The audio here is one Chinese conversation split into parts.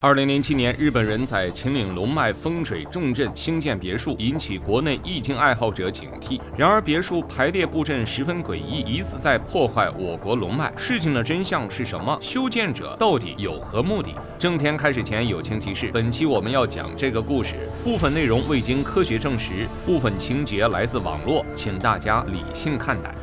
2007年，日本人在秦岭龙脉风水重镇兴建别墅，引起国内易经爱好者警惕。然而，别墅排列布阵十分诡异，疑似在破坏我国龙脉。事情的真相是什么？修建者到底有何目的？正片开始前，友情提示：本期我们要讲这个故事，部分内容未经科学证实，部分情节来自网络，请大家理性看待。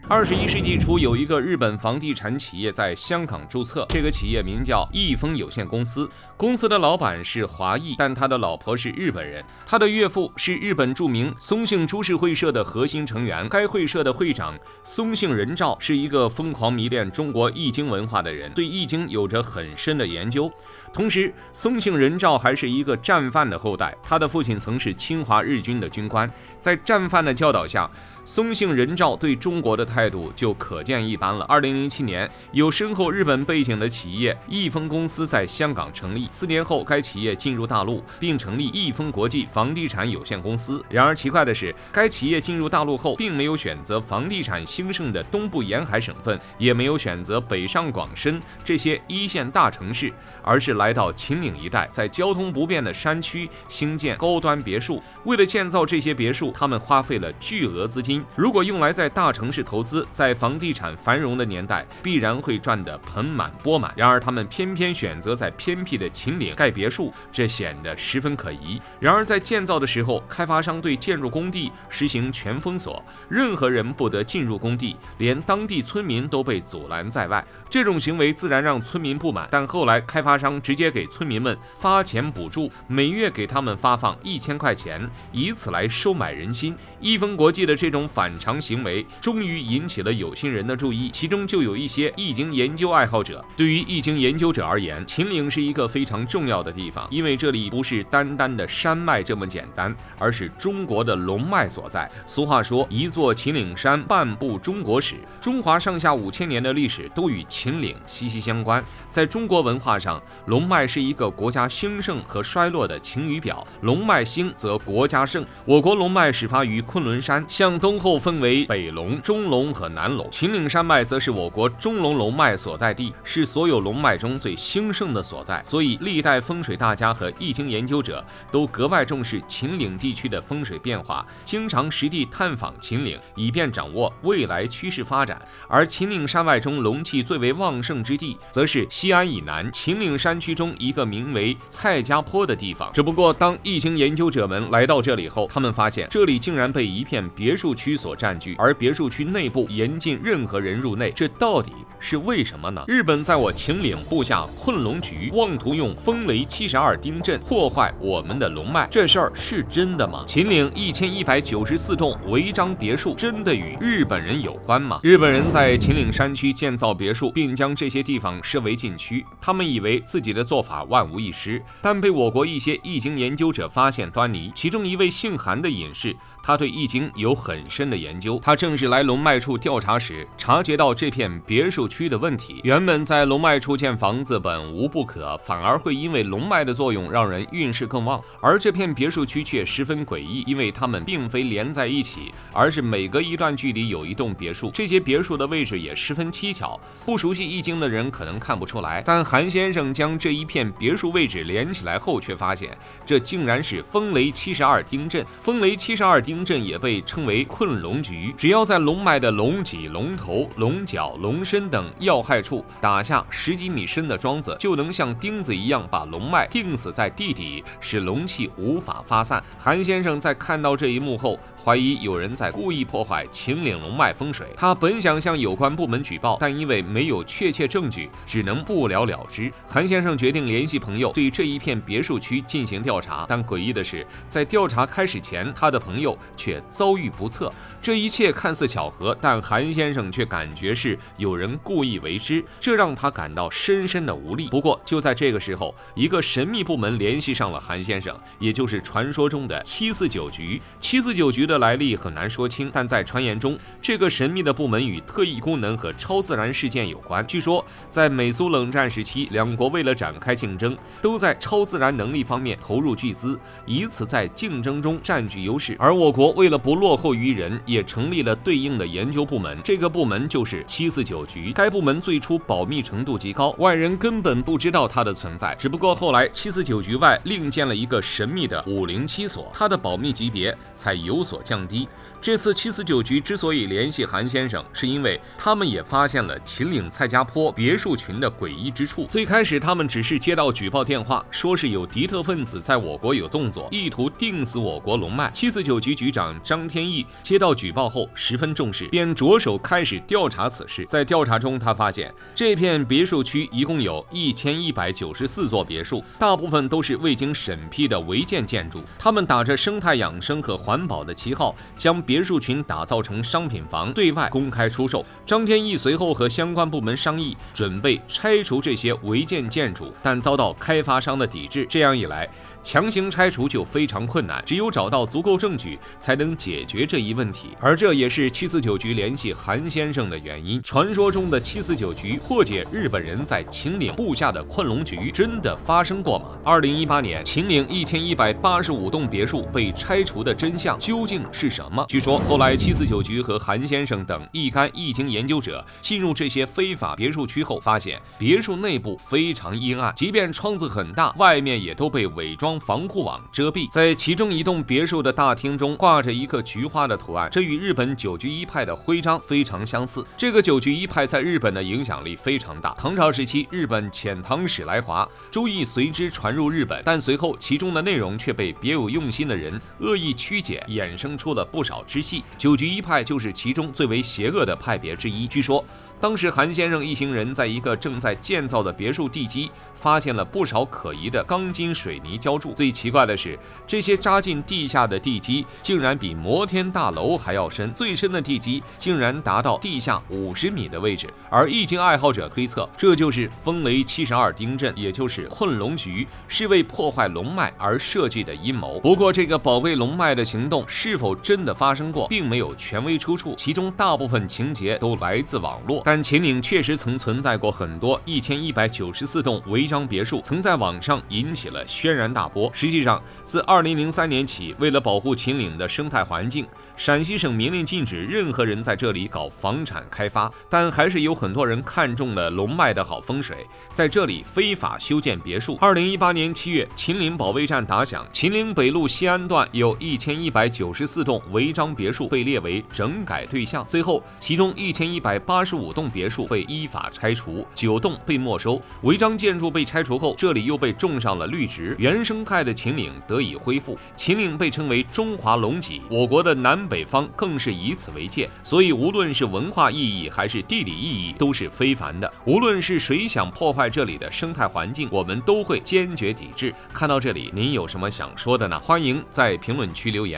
21世纪初，有一个日本房地产企业在香港注册，这个企业名叫益丰有限公司。公司的老板是华裔，但他的老婆是日本人。他的岳父是日本著名松信株式会社的核心成员。该会社的会长松信人照是一个疯狂迷恋中国易经文化的人，对易经有着很深的研究。同时，松信人照还是一个战犯的后代，他的父亲曾是侵华日军的军官。在战犯的教导下，松信人照对中国的态度就可见一斑了。2007年，有深厚日本背景的企业益丰公司在香港成立，4年后，该企业进入大陆，并成立益丰国际房地产有限公司。然而奇怪的是，该企业进入大陆后，并没有选择房地产兴盛的东部沿海省份，也没有选择北上广深这些一线大城市，而是来到秦岭一带，在交通不便的山区兴建高端别墅。为了建造这些别墅，他们花费了巨额资金。如果用来在大城市投资，在房地产繁荣的年代，必然会赚得盆满钵满。然而他们偏偏选择在偏僻的秦岭盖别墅，这显得十分可疑。然而在建造的时候，开发商对建筑工地实行全封锁，任何人不得进入工地，连当地村民都被阻拦在外。这种行为自然让村民不满，但后来开发商直接给村民们发钱补助，每月给他们发放1000块钱，以此来收买人心。益丰国际的这种反常行为终于引起了有心人的注意，其中就有一些易经研究爱好者。对于易经研究者而言，秦岭是一个非常重要的地方，因为这里不是单单的山脉这么简单，而是中国的龙脉所在。俗话说，一座秦岭山，半部中国史。中华上下5000年的历史都与秦岭息息相关。在中国文化上，龙脉是一个国家兴盛和衰落的晴雨表，龙脉兴则国家盛。我国龙脉始发于昆仑山，向东后分为北龙、中龙和南龙。秦岭山脉则是我国中龙龙脉所在地，是所有龙脉中最兴盛的所在。所以历代风水大家和易经研究者都格外重视秦岭地区的风水变化，经常实地探访秦岭，以便掌握未来趋势发展。而秦岭山脉中龙气最为旺盛之地，则是西安以南秦岭山区中一个名为蔡家坡的地方。只不过当易经研究者们来到这里后，他们发现这里竟然被一片别墅区所占据，而别墅区内部严禁任何人入内，这到底是为什么呢？日本在我秦岭布下困龙局，妄图用风雷72丁阵破坏我们的龙脉，这事儿是真的吗？秦岭1194栋违章别墅真的与日本人有关吗？日本人在秦岭山区建造别墅，并将这些地方设为禁区，他们以为自己的做法万无一失，但被我国一些易经研究者发现端倪。其中一位姓韩的隐士，他对易经有很深的研究，他正是来龙脉处调查时察觉到这片别墅区的问题。原本在龙脉处建房子本无不可，反而会因为龙脉的作用让人运势更旺。而这片别墅区却十分诡异，因为它们并非连在一起，而是每隔一段距离有一栋别墅。这些别墅的位置也十分蹊跷，不熟悉易经的人可能看不出来，但韩先生将这一片别墅位置连起来后，却发现这竟然是风雷72丁阵。风雷72丁阵也被称为困龙局，只要在龙脉的龙脊、龙头、龙角、龙身等要害处打下10几米深的桩子，就能像钉子一样把龙脉钉死在地底，使龙气无法发散。韩先生在看到这一幕后，怀疑有人在故意破坏秦岭龙脉风水。他本想向有关部门举报，但因为没有确切证据，只能不了了之。韩先生决定联系朋友对这一片别墅区进行调查，但诡异的是，在调查开始前，他的朋友却遭遇不测。这一切看似巧合，但韩先生却感觉是有人故意为之，这让他感到深深的无力。不过就在这个时候，一个神秘部门联系上了韩先生，也就是传说中的749局。749局的来历很难说清，但在传言中，这个神秘的部门与特异功能和超自然事件有关。据说在美苏冷战时期，两国为了展开竞争，都在超自然能力方面投入巨资，以此在竞争中占据优势。而我国为了不落后于人，也成立了对应的研究部门。这个部门就是749局。该部门最初保密程度极高，外人根本不知道它的存在。只不过后来749局外另建了一个神秘的507所，它的保密级别才有所降低。这次749局之所以联系韩先生，是因为他们也发现了秦岭蔡家坡别墅群的诡异之处。最开始他们只是接到举报电话，说是有敌特分子在我国有动作，意图定死我国龙脉。749局局长张天翼接到举报后十分重视，便着手开始调查此事。在调查中，他发现这片别墅区一共有1194座别墅，大部分都是未经审批的违建建筑。他们打着生态养生和环保的旗号，将别墅群打造成商品房，对外公开出售。张天翼随后和相关部门商议，准备拆除这些违建建筑，但遭到开发商的抵制。这样一来，强行拆除就非常困难，只有找到足够证据才能解决这一问题。而这也是749局联系韩先生的原因。传说中的749局破解日本人在秦岭布下的困龙局真的发生过吗？2018年，秦岭1185栋别墅被拆除的真相究竟是什么？据说后来749局和韩先生等一干易经研究者进入这些非法别墅区后，发现别墅内部非常阴暗，即便窗子很大，外面也都被伪装防护网遮蔽。在其中一栋别墅的大厅中挂着一个菊花的图案，这与日本九局一派的徽章非常相似。这个九局一派在日本的影响力非常大，唐朝时期日本遣唐使来华，周易随之传入日本，但随后其中的内容却被别有用心的人恶意曲解，衍生出了不少支系。九局一派就是其中最为邪恶的派别之一。据说当时韩先生一行人在一个正在建造的别墅地基发现了不少可疑的钢筋水泥浇筑。最奇怪的是，这些扎进地下的地基竟然比摩天大楼还要深，最深的地基竟然达到地下50米的位置。而易经爱好者推测，这就是风雷72丁阵，也就是困龙局，是为破坏龙脉而设计的阴谋。不过这个保卫龙脉的行动是否真的发生过，并没有权威出处，其中大部分情节都来自网络。但秦岭确实曾存在过很多1194栋违章别墅，曾在网上引起了轩然大波。实际上，自2003年起，为了保护秦岭的生态环境，陕西省明令禁止任何人在这里搞房产开发，但还是有很多人看中了龙脉的好风水，在这里非法修建别墅。2018年7月，秦岭保卫战打响，秦岭北路西安段有1194栋违章别墅被列为整改对象，最后其中1185栋别墅被依法拆除，9栋被没收。违章建筑被拆除后，这里又被种上了绿植，原生态的秦岭得以恢复。秦岭被称为中华龙脊，我国的南北方更是以此为界，所以无论是文化意义还是地理意义都是非凡的。无论是谁想破坏这里的生态环境，我们都会坚决抵制。看到这里，您有什么想说的呢？欢迎在评论区留言。